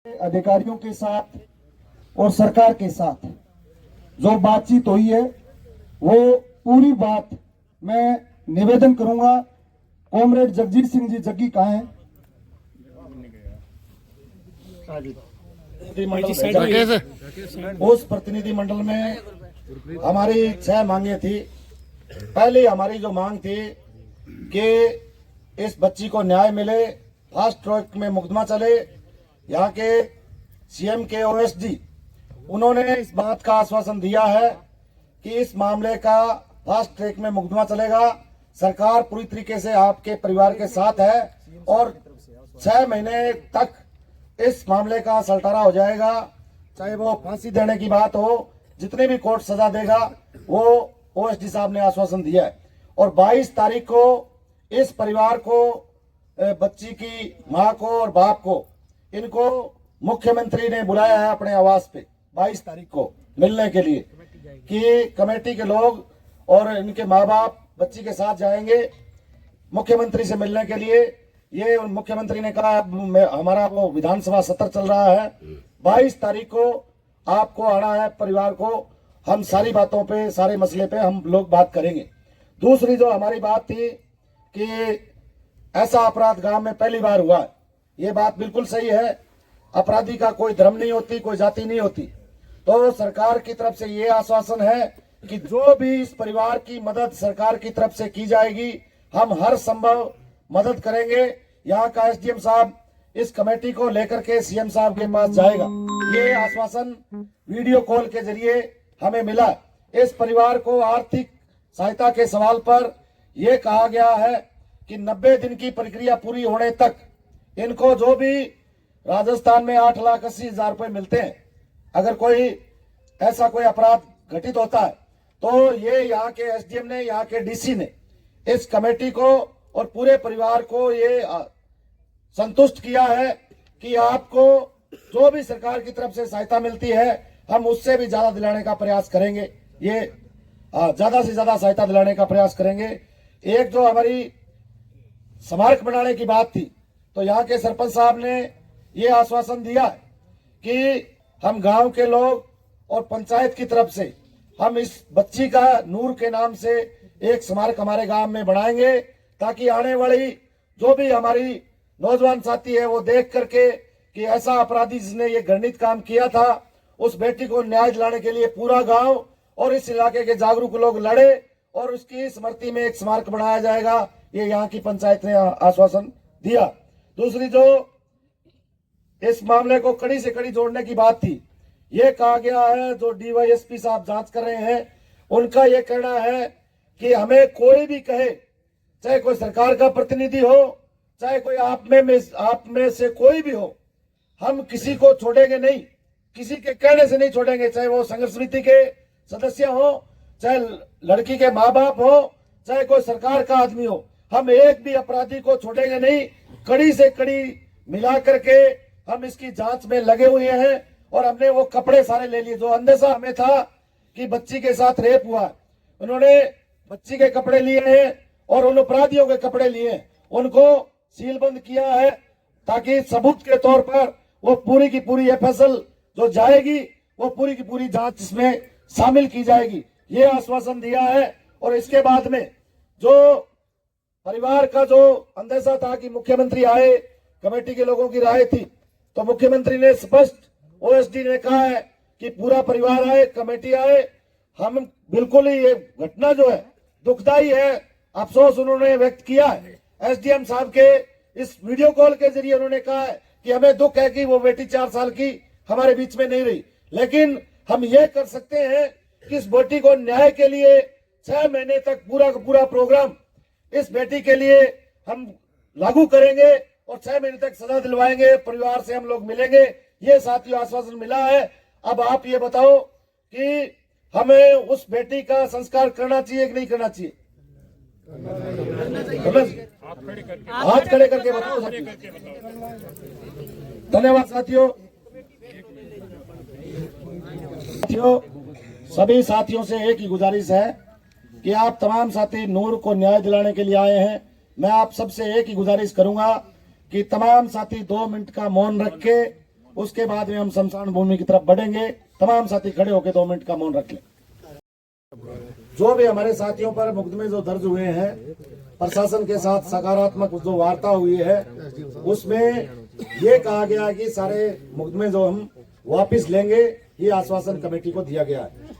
अधिकारियों के साथ और सरकार के साथ जो बातचीत हुई है वो पूरी बात मैं निवेदन करूंगा। कॉमरेड जगजीत सिंह जी जग्गी कहाँ हैं? उस प्रतिनिधि मंडल में हमारी 6 मांगे थी। पहली हमारी जो मांग थी कि इस बच्ची को न्याय मिले, फास्ट ट्रैक में मुकदमा चले। यहाँ के सीएम के ओएसडी उन्होंने इस बात का आश्वासन दिया है कि इस मामले का फास्ट ट्रैक में मुकदमा चलेगा। सरकार पूरी तरीके से आपके परिवार के साथ है और 6 महीने तक इस मामले का सलटारा हो जाएगा। चाहे वो फांसी देने की बात हो, जितने भी कोर्ट सजा देगा वो ओएसडी साहब ने आश्वासन दिया है। और 22 तारीख को इस परिवार को, बच्ची की मां को और बाप को, इनको मुख्यमंत्री ने बुलाया है अपने आवास पे 22 तारीख को मिलने के लिए कि कमेटी के लोग और इनके माँ बाप बच्ची के साथ जाएंगे मुख्यमंत्री से मिलने के लिए। ये मुख्यमंत्री ने कहा हमारा वो विधानसभा सत्र चल रहा है, 22 तारीख को आपको आना है परिवार को, हम सारी बातों पे, सारे मसले पे हम लोग बात करेंगे। दूसरी जो हमारी बात थी कि ऐसा अपराध गांव में पहली बार हुआ है, ये बात बिल्कुल सही है। अपराधी का कोई धर्म नहीं होती, कोई जाति नहीं होती। तो सरकार की तरफ से ये आश्वासन है कि जो भी इस परिवार की मदद सरकार की तरफ से की जाएगी, हम हर संभव मदद करेंगे। यहाँ का एसडीएम साहब इस कमेटी को लेकर के सीएम साहब के पास जाएगा। ये आश्वासन वीडियो कॉल के जरिए हमें मिला। इस परिवार को आर्थिक सहायता के सवाल पर यह कहा गया है कि 90 दिन की प्रक्रिया पूरी होने तक इनको जो भी राजस्थान में 8,80,000 रुपए मिलते हैं, अगर कोई ऐसा कोई अपराध घटित होता है तो ये यहाँ के एसडीएम ने, यहाँ के डीसी ने इस कमेटी को और पूरे परिवार को ये संतुष्ट किया है कि आपको जो भी सरकार की तरफ से सहायता मिलती है हम उससे भी ज्यादा दिलाने का प्रयास करेंगे। ये ज्यादा से ज्यादा सहायता दिलाने का प्रयास करेंगे। एक जो हमारी स्मारक बनाने की बात थी, तो यहाँ के सरपंच साहब ने ये आश्वासन दिया कि हम गांव के लोग और पंचायत की तरफ से हम इस बच्ची का नूर के नाम से एक स्मारक हमारे गांव में बनाएंगे, ताकि आने वाली जो भी हमारी नौजवान साथी है वो देख करके कि ऐसा अपराधी जिसने ये घृणित काम किया था, उस बेटी को न्याय दिलाने के लिए पूरा गांव और इस इलाके के जागरूक लोग लड़े और उसकी स्मृति में एक स्मारक बनाया जाएगा। ये यहाँ की पंचायत ने आश्वासन दिया। दूसरी जो इस मामले को कड़ी से कड़ी जोड़ने की बात थी, ये कहा गया है, जो डीवाईएसपी साहब जांच कर रहे हैं उनका ये कहना है कि हमें कोई भी कहे, चाहे कोई सरकार का प्रतिनिधि हो, चाहे कोई आप में से कोई भी हो, हम किसी को छोड़ेंगे नहीं, किसी के कहने से नहीं छोड़ेंगे। चाहे वो संघर्ष समिति के सदस्य हो, चाहे लड़की के माँ बाप हो, चाहे कोई सरकार का आदमी हो, हम एक भी अपराधी को छोड़ेंगे नहीं। कड़ी से कड़ी मिला करके हम इसकी जांच में लगे हुए हैं। और हमने वो कपड़े सारे ले लिए, जो अंदेशा हमें था कि बच्ची के साथ रेप हुआ, उन्होंने बच्ची के कपड़े लिए हैं और उन अपराधियों के कपड़े लिए, उनको सीलबंद किया है, ताकि सबूत के तौर पर वो पूरी की पूरी एफएसएल जो जाएगी वो पूरी की पूरी जांच इसमें शामिल की जाएगी। ये आश्वासन दिया है। और इसके बाद में जो परिवार का जो अंदेशा था कि मुख्यमंत्री आए, कमेटी के लोगों की राय थी, तो मुख्यमंत्री ने स्पष्ट, ओएसडी ने कहा है कि पूरा परिवार आए, कमेटी आए। हम बिल्कुल ही ये घटना जो है दुखदाई है, अफसोस उन्होंने व्यक्त किया है। एसडीएम साहब के इस वीडियो कॉल के जरिए उन्होंने कहा है कि हमें दुख है कि वो बेटी 4 साल की हमारे बीच में नहीं रही, लेकिन हम ये कर सकते हैं कि इस बेटी को न्याय के लिए 6 महीने तक पूरा का पूरा प्रोग्राम इस बेटी के लिए हम लागू करेंगे और 6 महीने तक सजा दिलवाएंगे। परिवार से हम लोग मिलेंगे, ये साथियों आश्वासन मिला है। अब आप ये बताओ कि हमें उस बेटी का संस्कार करना चाहिए कि नहीं करना चाहिए? हाथ खड़े करके बताओ साथियों। धन्यवाद साथियों। सभी साथियों से एक ही गुजारिश है कि आप तमाम साथी नूर को न्याय दिलाने के लिए आए हैं। मैं आप सबसे एक ही गुजारिश करूंगा कि तमाम साथी 2 मिनट का मौन रख के उसके बाद में हम शमशान भूमि की तरफ बढ़ेंगे। तमाम साथी खड़े होकर 2 मिनट का मौन रख लें। जो भी हमारे साथियों पर मुकदमे जो दर्ज हुए हैं, प्रशासन के साथ सकारात्मक जो वार्ता हुई है उसमें ये कहा गया है कि सारे मुकदमे जो हम वापस लेंगे, ये आश्वासन कमेटी को दिया गया है।